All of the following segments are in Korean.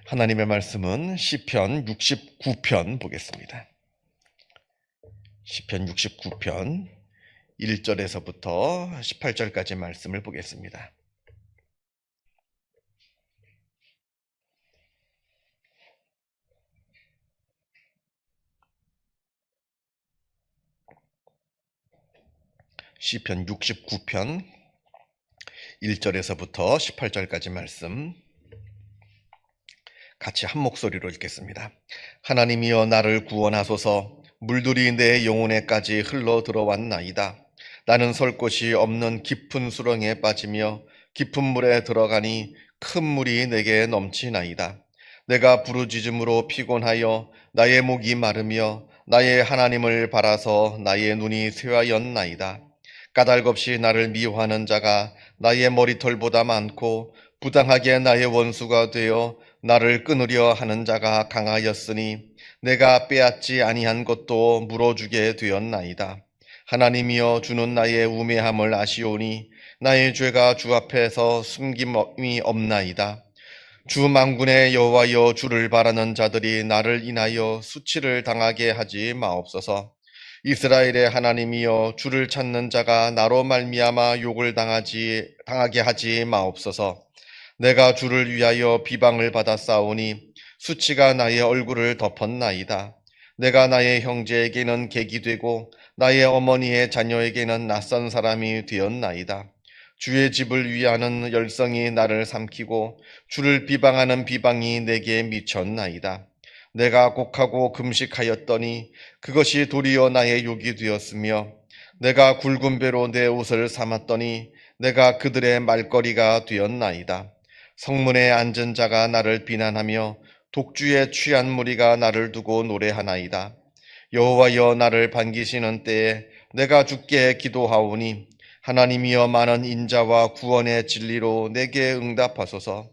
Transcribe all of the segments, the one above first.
하나님의 말씀은 시편 69편 보겠습니다. 시편 69편 1절에서부터 18절까지 말씀을 보겠습니다. 시편 69편 1절에서부터 18절까지 말씀 같이 한 목소리로 읽겠습니다. 하나님이여 나를 구원하소서. 물들이 내 영혼에까지 흘러 들어왔나이다. 나는 설 곳이 없는 깊은 수렁에 빠지며 깊은 물에 들어가니 큰 물이 내게 넘치나이다. 내가 부르짖음으로 피곤하여 나의 목이 마르며 나의 하나님을 바라서 나의 눈이 쇠하였나이다. 까닭없이 나를 미워하는 자가 나의 머리털보다 많고 부당하게 나의 원수가 되어 나를 끊으려 하는 자가 강하였으니 내가 빼앗지 아니한 것도 물어주게 되었나이다. 하나님이여 주는 나의 우매함을 아시오니 나의 죄가 주 앞에서 숨김이 없나이다. 주 만군의 여호와여 주를 바라는 자들이 나를 인하여 수치를 당하게 하지 마옵소서. 이스라엘의 하나님이여 주를 찾는 자가 나로 말미암아 욕을 당하게 하지 마옵소서. 내가 주를 위하여 비방을 받았사오니 수치가 나의 얼굴을 덮었나이다. 내가 나의 형제에게는 객이 되고 나의 어머니의 자녀에게는 낯선 사람이 되었나이다. 주의 집을 위하는 열성이 나를 삼키고 주를 비방하는 비방이 내게 미쳤나이다. 내가 곡하고 금식하였더니 그것이 도리어 나의 욕이 되었으며 내가 굵은 배로 내 옷을 삼았더니 내가 그들의 말거리가 되었나이다. 성문에 앉은 자가 나를 비난하며 독주에 취한 무리가 나를 두고 노래하나이다. 여호와여 나를 반기시는 때에 내가 주께 기도하오니 하나님이여 많은 인자와 구원의 진리로 내게 응답하소서.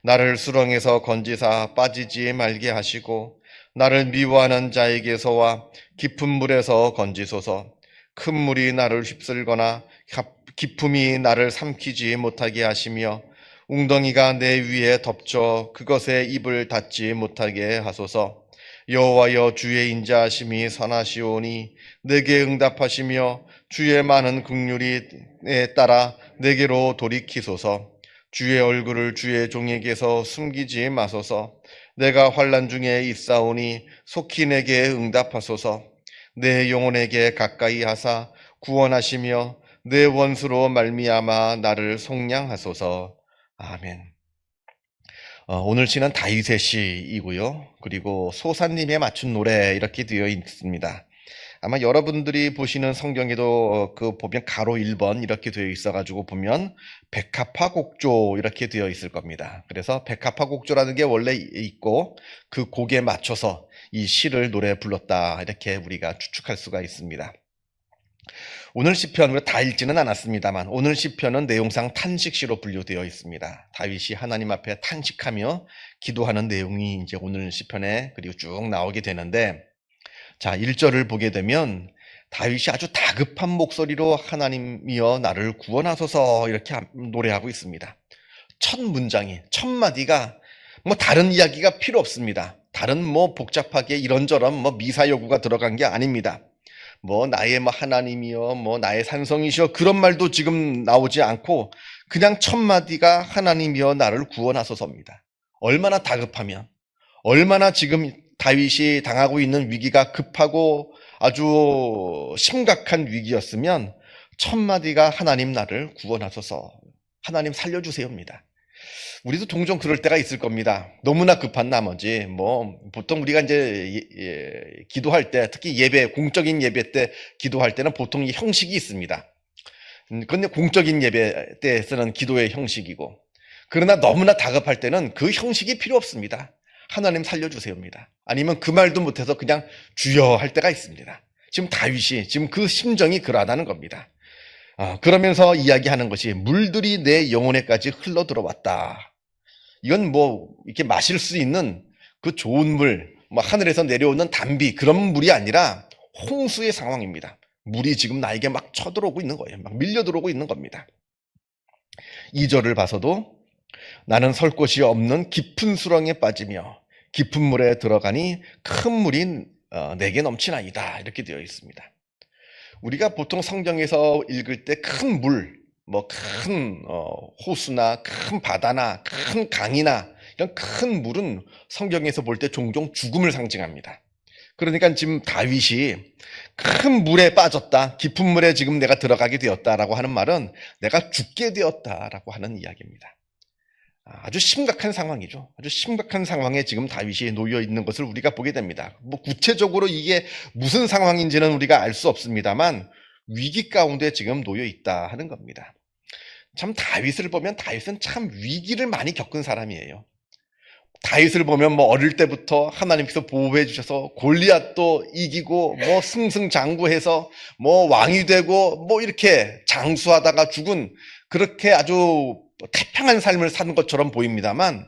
나를 수렁에서 건지사 빠지지 말게 하시고 나를 미워하는 자에게서와 깊은 물에서 건지소서. 큰 물이 나를 휩쓸거나 깊음이 나를 삼키지 못하게 하시며 웅덩이가 내 위에 덮쳐 그것에 입을 닫지 못하게 하소서. 여호와여 주의 인자하심이 선하시오니 내게 응답하시며 주의 많은 긍휼에 따라 내게로 돌이키소서. 주의 얼굴을 주의 종에게서 숨기지 마소서. 내가 환난 중에 있사오니 속히 내게 응답하소서. 내 영혼에게 가까이 하사 구원하시며 내 원수로 말미암아 나를 속량하소서. 아멘. 오늘 시는 다윗의 시이고요. 그리고 소사님의 맞춘 노래 이렇게 되어 있습니다. 아마 여러분들이 보시는 성경에도 보면 가로 1번 이렇게 되어 있어가지고 보면 백합화곡조 이렇게 되어 있을 겁니다. 그래서 백합화곡조라는 게 원래 있고 그 곡에 맞춰서 이 시를 노래 불렀다 이렇게 우리가 추측할 수가 있습니다. 오늘 시편을 다 읽지는 않았습니다만 오늘 시편은 내용상 탄식시로 분류되어 있습니다. 다윗이 하나님 앞에 탄식하며 기도하는 내용이 이제 오늘 시편에 그리고 쭉 나오게 되는데, 자 1절을 보게 되면 다윗이 아주 다급한 목소리로 하나님이여 나를 구원하소서 이렇게 노래하고 있습니다. 첫 문장이 첫 마디가 다른 이야기가 필요 없습니다. 다른 복잡하게 이런저런 미사 여구가 들어간 게 아닙니다. 나의 하나님이여 나의 산성이시여 그런 말도 지금 나오지 않고 그냥 첫 마디가 하나님이여 나를 구원하소서입니다. 얼마나 다급하면, 얼마나 지금 다윗이 당하고 있는 위기가 급하고 아주 심각한 위기였으면 첫 마디가 하나님 나를 구원하소서, 하나님 살려주세요입니다. 우리도 종종 그럴 때가 있을 겁니다. 너무나 급한 나머지 보통 우리가 이제 기도할 때, 특히 예배, 공적인 예배 때 기도할 때는 보통 이 형식이 있습니다. 근데 공적인 예배 때 쓰는 기도의 형식이고, 그러나 너무나 다급할 때는 그 형식이 필요 없습니다. 하나님 살려주세요입니다. 아니면 그 말도 못해서 그냥 주여 할 때가 있습니다. 지금 다윗이 지금 그 심정이 그러하다는 겁니다. 그러면서 이야기하는 것이 물들이 내 영혼에까지 흘러 들어왔다. 이건 이렇게 마실 수 있는 그 좋은 물, 하늘에서 내려오는 단비 그런 물이 아니라 홍수의 상황입니다. 물이 지금 나에게 막 쳐들어오고 있는 거예요. 막 밀려 들어오고 있는 겁니다. 2절을 봐서도 나는 설 곳이 없는 깊은 수렁에 빠지며 깊은 물에 들어가니 큰 물이 내게 넘치나이다. 이렇게 되어 있습니다. 우리가 보통 성경에서 읽을 때 큰 물, 뭐 큰 호수나 큰 바다나 큰 강이나 이런 큰 물은 성경에서 볼 때 종종 죽음을 상징합니다. 그러니까 지금 다윗이 큰 물에 빠졌다, 깊은 물에 지금 내가 들어가게 되었다라고 하는 말은 내가 죽게 되었다라고 하는 이야기입니다. 아주 심각한 상황이죠. 아주 심각한 상황에 지금 다윗이 놓여 있는 것을 우리가 보게 됩니다. 뭐 구체적으로 이게 무슨 상황인지는 우리가 알 수 없습니다만 위기 가운데 지금 놓여 있다 하는 겁니다. 참 다윗을 보면 다윗은 참 위기를 많이 겪은 사람이에요. 다윗을 보면 뭐 어릴 때부터 하나님께서 보호해 주셔서 골리앗도 이기고 뭐 승승장구해서 뭐 왕이 되고 뭐 이렇게 장수하다가 죽은 그렇게 아주 태평한 삶을 사는 것처럼 보입니다만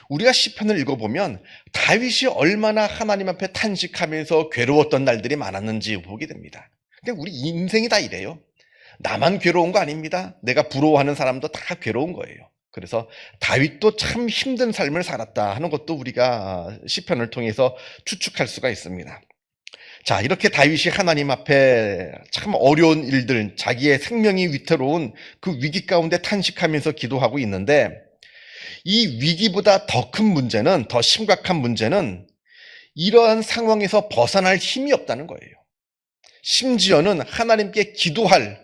우리가 시편을 읽어보면 다윗이 얼마나 하나님 앞에 탄식하면서 괴로웠던 날들이 많았는지 보게 됩니다. 근데 우리 인생이 다 이래요. 나만 괴로운 거 아닙니다. 내가 부러워하는 사람도 다 괴로운 거예요. 그래서 다윗도 참 힘든 삶을 살았다 하는 것도 우리가 시편을 통해서 추측할 수가 있습니다. 자, 이렇게 다윗이 하나님 앞에 참 어려운 일들, 자기의 생명이 위태로운 그 위기 가운데 탄식하면서 기도하고 있는데 이 위기보다 더 큰 문제는, 더 심각한 문제는 이러한 상황에서 벗어날 힘이 없다는 거예요. 심지어는 하나님께 기도할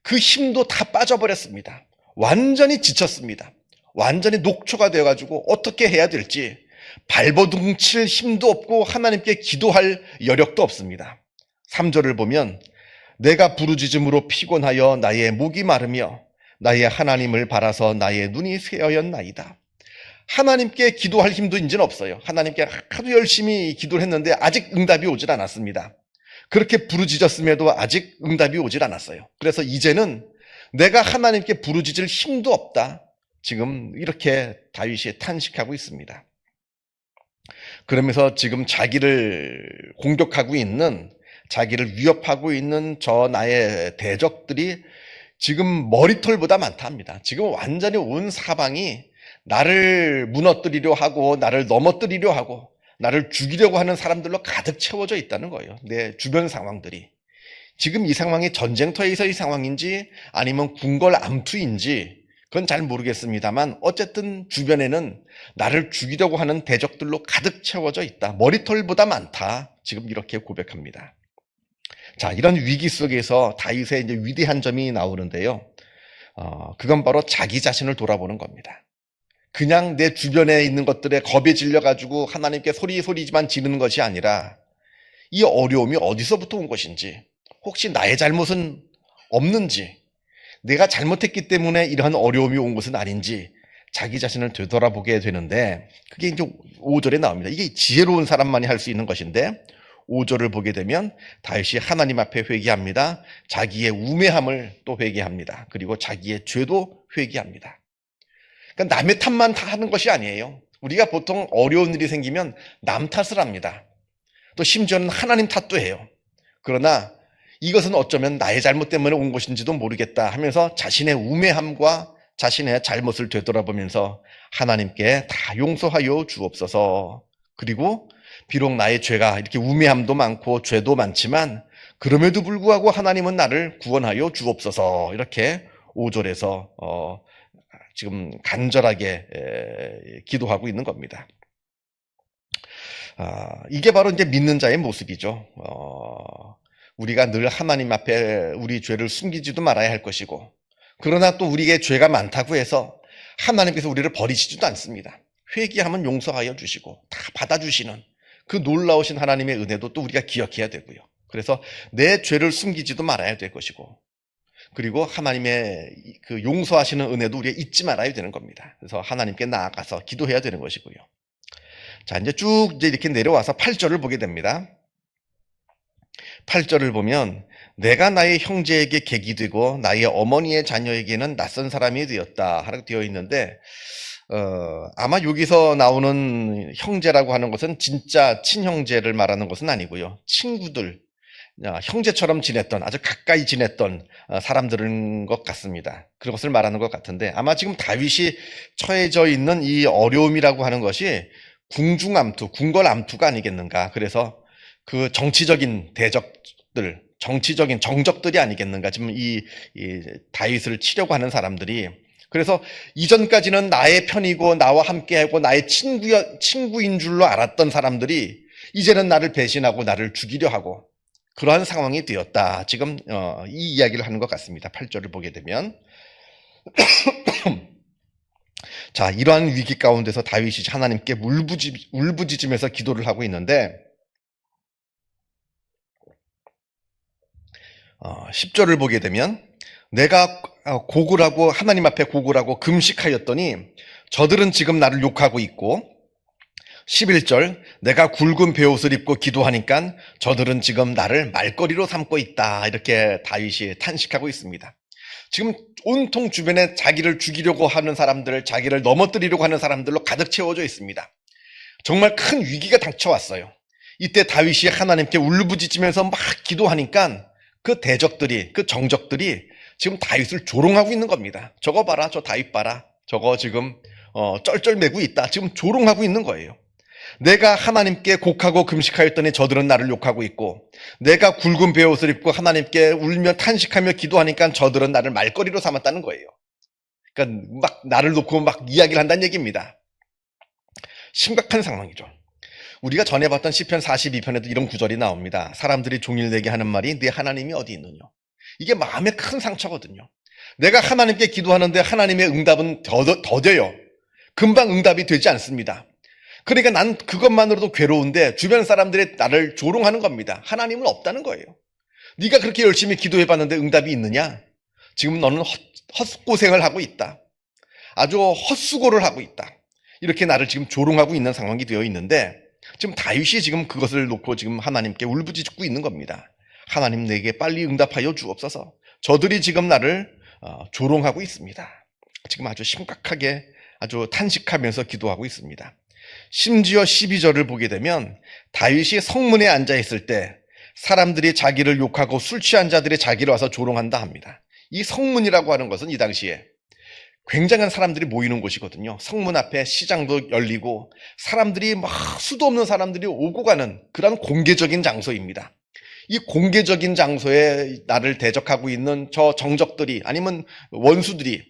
그 힘도 다 빠져버렸습니다. 완전히 지쳤습니다. 완전히 녹초가 되어가지고 어떻게 해야 될지 발버둥 칠 힘도 없고 하나님께 기도할 여력도 없습니다. 3절을 보면 내가 부르짖음으로 피곤하여 나의 목이 마르며 나의 하나님을 바라서 나의 눈이 쇠하였나이다. 하나님께 기도할 힘도 이제는 없어요. 하나님께 하도 열심히 기도를 했는데 아직 응답이 오질 않았습니다. 그렇게 부르짖었음에도 아직 응답이 오질 않았어요. 그래서 이제는 내가 하나님께 부르짖을 힘도 없다. 지금 이렇게 다윗이 탄식하고 있습니다. 그러면서 지금 자기를 공격하고 있는, 자기를 위협하고 있는 저 나의 대적들이 지금 머리털보다 많다 합니다. 지금 완전히 온 사방이 나를 무너뜨리려 하고 나를 넘어뜨리려 하고 나를 죽이려고 하는 사람들로 가득 채워져 있다는 거예요. 내 주변 상황들이. 지금 이 상황이 전쟁터에서의 상황인지 아니면 궁궐 암투인지 그건 잘 모르겠습니다만 어쨌든 주변에는 나를 죽이려고 하는 대적들로 가득 채워져 있다. 머리털보다 많다. 지금 이렇게 고백합니다. 자, 이런 위기 속에서 다윗의 이제 위대한 점이 나오는데요. 그건 바로 자기 자신을 돌아보는 겁니다. 그냥 내 주변에 있는 것들에 겁에 질려가지고 하나님께 소리지만 지르는 것이 아니라 이 어려움이 어디서부터 온 것인지, 혹시 나의 잘못은 없는지, 내가 잘못했기 때문에 이러한 어려움이 온 것은 아닌지 자기 자신을 되돌아보게 되는데 그게 이제 5절에 나옵니다. 이게 지혜로운 사람만이 할 수 있는 것인데 5절을 보게 되면 다윗이 하나님 앞에 회개합니다. 자기의 우매함을 또 회개합니다. 그리고 자기의 죄도 회개합니다. 그러니까 남의 탓만 다 하는 것이 아니에요. 우리가 보통 어려운 일이 생기면 남 탓을 합니다. 또 심지어는 하나님 탓도 해요. 그러나 이것은 어쩌면 나의 잘못 때문에 온 것인지도 모르겠다 하면서 자신의 우매함과 자신의 잘못을 되돌아보면서 하나님께 다 용서하여 주옵소서. 그리고 비록 나의 죄가 이렇게 우매함도 많고 죄도 많지만 그럼에도 불구하고 하나님은 나를 구원하여 주옵소서. 이렇게 5절에서 지금 간절하게 기도하고 있는 겁니다. 이게 바로 이제 믿는 자의 모습이죠. 우리가 늘 하나님 앞에 우리 죄를 숨기지도 말아야 할 것이고, 그러나 또 우리에게 죄가 많다고 해서 하나님께서 우리를 버리시지도 않습니다. 회개하면 용서하여 주시고 다 받아주시는 그 놀라우신 하나님의 은혜도 또 우리가 기억해야 되고요. 그래서 내 죄를 숨기지도 말아야 될 것이고, 그리고 하나님의 그 용서하시는 은혜도 우리가 잊지 말아야 되는 겁니다. 그래서 하나님께 나아가서 기도해야 되는 것이고요. 자, 이제 쭉 이렇게 내려와서 8절을 보게 됩니다. 8절을 보면 내가 나의 형제에게 객이 되고 나의 어머니의 자녀에게는 낯선 사람이 되었다 하라고 되어 있는데 아마 여기서 나오는 형제라고 하는 것은 진짜 친형제를 말하는 것은 아니고요. 친구들, 형제처럼 지냈던, 아주 가까이 지냈던 사람들인 것 같습니다. 그것을 말하는 것 같은데, 아마 지금 다윗이 처해져 있는 이 어려움이라고 하는 것이 궁중암투, 궁궐암투가 아니겠는가. 그래서 그 정치적인 대적들, 정치적인 정적들이 아니겠는가. 지금 이 다윗을 치려고 하는 사람들이. 그래서 이전까지는 나의 편이고 나와 함께하고 나의 친구인 줄로 알았던 사람들이 이제는 나를 배신하고 나를 죽이려 하고 그러한 상황이 되었다. 지금 이 이야기를 하는 것 같습니다. 8절을 보게 되면 자, 이러한 위기 가운데서 다윗이 하나님께 울부짖으면서 기도를 하고 있는데 10절을 보게 되면 내가 고글하고 하나님 앞에 고글하고 금식하였더니 저들은 지금 나를 욕하고 있고 11절 내가 굵은 베옷을 입고 기도하니까 저들은 지금 나를 말거리로 삼고 있다. 이렇게 다윗이 탄식하고 있습니다. 지금 온통 주변에 자기를 죽이려고 하는 사람들, 자기를 넘어뜨리려고 하는 사람들로 가득 채워져 있습니다. 정말 큰 위기가 닥쳐왔어요. 이때 다윗이 하나님께 울부짖으면서 막 기도하니까 그 대적들이, 그 정적들이 지금 다윗을 조롱하고 있는 겁니다. 저거 봐라, 저 다윗 봐라. 저거 지금 쩔쩔매고 있다. 지금 조롱하고 있는 거예요. 내가 하나님께 곡하고 금식하였더니 저들은 나를 욕하고 있고 내가 굵은 베옷을 입고 하나님께 울며 탄식하며 기도하니까 저들은 나를 말거리로 삼았다는 거예요. 그러니까 막 나를 놓고 막 이야기를 한다는 얘기입니다. 심각한 상황이죠. 우리가 전에 봤던 시편 42편에도 이런 구절이 나옵니다. 사람들이 종일 내게 하는 말이 네 하나님이 어디 있느냐. 이게 마음에 큰 상처거든요. 내가 하나님께 기도하는데 하나님의 응답은 더뎌요. 금방 응답이 되지 않습니다. 그러니까 난 그것만으로도 괴로운데 주변 사람들이 나를 조롱하는 겁니다. 하나님은 없다는 거예요. 네가 그렇게 열심히 기도해봤는데 응답이 있느냐? 지금 너는 헛고생을 하고 있다. 아주 헛수고를 하고 있다. 이렇게 나를 지금 조롱하고 있는 상황이 되어 있는데 지금 다윗이 지금 그것을 놓고 지금 하나님께 울부짖고 있는 겁니다. 하나님 내게 빨리 응답하여 주옵소서. 저들이 지금 나를 조롱하고 있습니다. 지금 아주 심각하게 아주 탄식하면서 기도하고 있습니다. 심지어 12절을 보게 되면 다윗이 성문에 앉아 있을 때 사람들이 자기를 욕하고 술 취한 자들이 자기를 와서 조롱한다 합니다. 이 성문이라고 하는 것은 이 당시에 굉장한 사람들이 모이는 곳이거든요. 성문 앞에 시장도 열리고 사람들이 막 수도 없는 사람들이 오고 가는 그런 공개적인 장소입니다. 이 공개적인 장소에 나를 대적하고 있는 저 정적들이 아니면 원수들이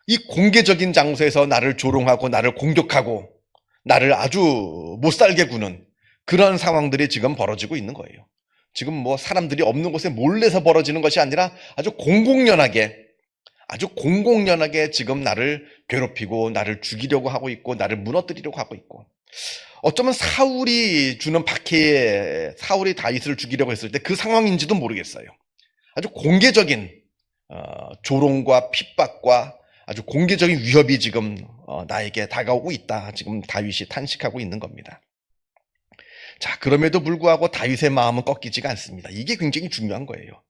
이 공개적인 장소에서 나를 조롱하고 나를 공격하고 나를 아주 못살게 구는 그런 상황들이 지금 벌어지고 있는 거예요. 지금 뭐 사람들이 없는 곳에 몰래서 벌어지는 것이 아니라 아주 공공연하게 지금 나를 괴롭히고 나를 죽이려고 하고 있고 나를 무너뜨리려고 하고 있고 어쩌면 사울이 주는 박해에 사울이 다윗을 죽이려고 했을 때 그 상황인지도 모르겠어요. 아주 공개적인 조롱과 핍박과 아주 공개적인 위협이 지금 나에게 다가오고 있다. 지금 다윗이 탄식하고 있는 겁니다. 자, 그럼에도 불구하고 다윗의 마음은 꺾이지가 않습니다. 이게 굉장히 중요한 거예요.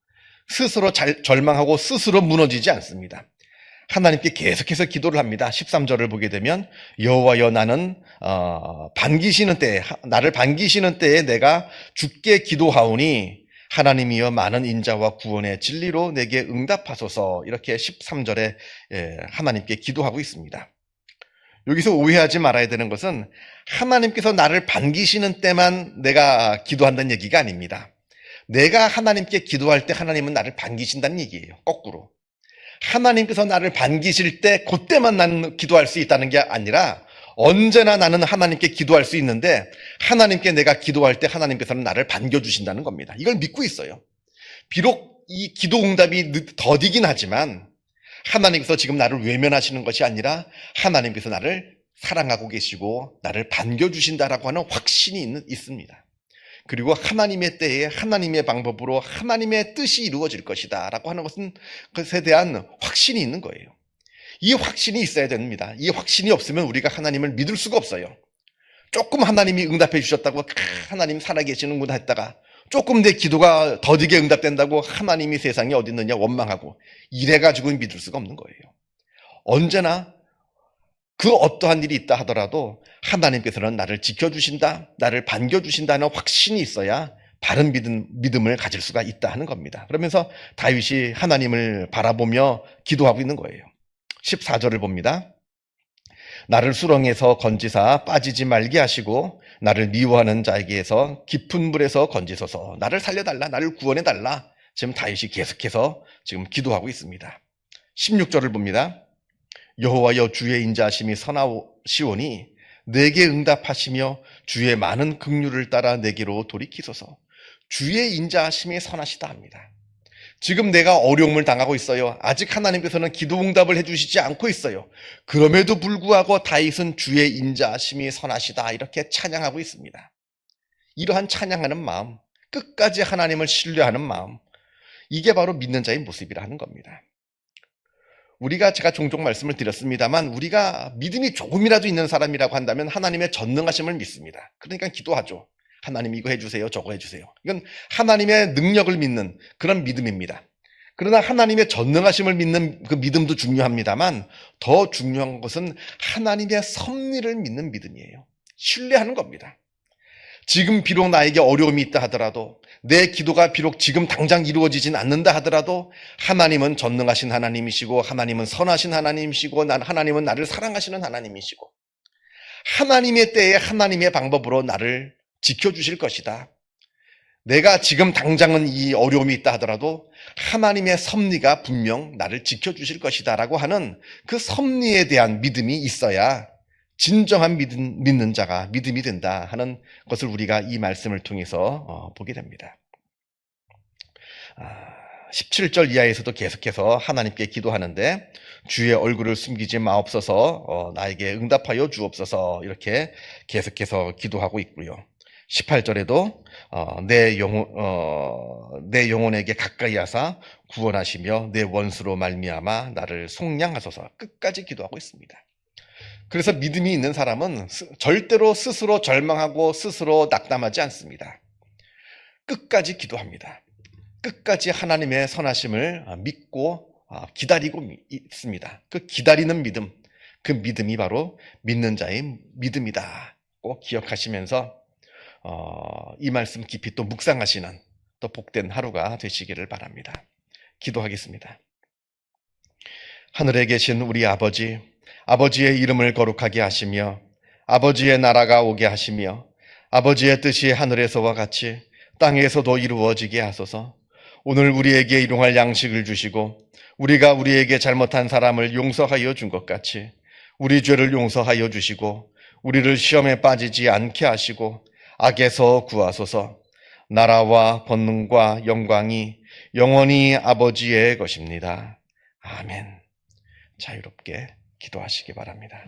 스스로 절망하고 스스로 무너지지 않습니다. 하나님께 계속해서 기도를 합니다. 13절을 보게 되면 여호와여 나는 나를 반기시는 때에 내가 주께 기도하오니 하나님이여 많은 인자와 구원의 진리로 내게 응답하소서. 이렇게 13절에 하나님께 기도하고 있습니다. 여기서 오해하지 말아야 되는 것은 하나님께서 나를 반기시는 때만 내가 기도한다는 얘기가 아닙니다. 내가 하나님께 기도할 때 하나님은 나를 반기신다는 얘기예요. 거꾸로. 하나님께서 나를 반기실 때 그때만 나는 기도할 수 있다는 게 아니라 언제나 나는 하나님께 기도할 수 있는데 하나님께 내가 기도할 때 하나님께서는 나를 반겨주신다는 겁니다. 이걸 믿고 있어요. 비록 이 기도 응답이 더디긴 하지만 하나님께서 지금 나를 외면하시는 것이 아니라 하나님께서 나를 사랑하고 계시고 나를 반겨주신다라고 하는 확신이 있습니다. 그리고 하나님의 때에 하나님의 방법으로 하나님의 뜻이 이루어질 것이다 라고 하는 것은 그것에 대한 확신이 있는 거예요. 이 확신이 있어야 됩니다. 이 확신이 없으면 우리가 하나님을 믿을 수가 없어요. 조금 하나님이 응답해 주셨다고 하나님 살아계시는구나 했다가 조금 내 기도가 더디게 응답된다고 하나님이 세상에 어디 있느냐 원망하고 이래가지고 믿을 수가 없는 거예요. 언제나 그 어떠한 일이 있다 하더라도 하나님께서는 나를 지켜주신다, 나를 반겨주신다는 확신이 있어야 바른 믿음을 가질 수가 있다 하는 겁니다. 그러면서 다윗이 하나님을 바라보며 기도하고 있는 거예요. 14절을 봅니다. 나를 수렁에서 건지사 빠지지 말게 하시고 나를 미워하는 자에게서 깊은 물에서 건지소서. 나를 살려달라, 나를 구원해달라. 지금 다윗이 계속해서 지금 기도하고 있습니다. 16절을 봅니다. 여호와여 주의 인자하심이 선하시오니 내게 응답하시며 주의 많은 긍휼을 따라 내게로 돌이키소서. 주의 인자하심이 선하시다 합니다. 지금 내가 어려움을 당하고 있어요. 아직 하나님께서는 기도 응답을 해주시지 않고 있어요. 그럼에도 불구하고 다윗은 주의 인자하심이 선하시다 이렇게 찬양하고 있습니다. 이러한 찬양하는 마음, 끝까지 하나님을 신뢰하는 마음, 이게 바로 믿는 자의 모습이라 하는 겁니다. 제가 종종 말씀을 드렸습니다만 우리가 믿음이 조금이라도 있는 사람이라고 한다면 하나님의 전능하심을 믿습니다. 그러니까 기도하죠. 하나님 이거 해주세요, 저거 해주세요. 이건 하나님의 능력을 믿는 그런 믿음입니다. 그러나 하나님의 전능하심을 믿는 그 믿음도 중요합니다만 더 중요한 것은 하나님의 섭리를 믿는 믿음이에요. 신뢰하는 겁니다. 지금 비록 나에게 어려움이 있다 하더라도 내 기도가 비록 지금 당장 이루어지진 않는다 하더라도 하나님은 전능하신 하나님이시고 하나님은 선하신 하나님이시고 하나님은 나를 사랑하시는 하나님이시고 하나님의 때에 하나님의 방법으로 나를 지켜주실 것이다. 내가 지금 당장은 이 어려움이 있다 하더라도 하나님의 섭리가 분명 나를 지켜주실 것이다 라고 하는 그 섭리에 대한 믿음이 있어야 진정한 믿는 자가 믿음이 된다 하는 것을 우리가 이 말씀을 통해서 보게 됩니다. 17절 이하에서도 계속해서 하나님께 기도하는데 주의 얼굴을 숨기지 마옵소서, 나에게 응답하여 주옵소서 이렇게 계속해서 기도하고 있고요. 18절에도 내 영혼에게 가까이 하사 구원하시며 내 원수로 말미암아 나를 속량하소서 끝까지 기도하고 있습니다. 그래서 믿음이 있는 사람은 절대로 스스로 절망하고 스스로 낙담하지 않습니다. 끝까지 기도합니다. 끝까지 하나님의 선하심을 믿고 기다리고 있습니다. 그 기다리는 믿음, 그 믿음이 바로 믿는 자의 믿음이다. 꼭 기억하시면서 이 말씀 깊이 또 묵상하시는 또 복된 하루가 되시기를 바랍니다. 기도하겠습니다. 하늘에 계신 우리 아버지의 이름을 거룩하게 하시며 아버지의 나라가 오게 하시며 아버지의 뜻이 하늘에서와 같이 땅에서도 이루어지게 하소서. 오늘 우리에게 일용할 양식을 주시고 우리가 우리에게 잘못한 사람을 용서하여 준 것 같이 우리 죄를 용서하여 주시고 우리를 시험에 빠지지 않게 하시고 악에서 구하소서. 나라와 권능과 영광이 영원히 아버지의 것입니다. 아멘. 자유롭게 기도하시기 바랍니다.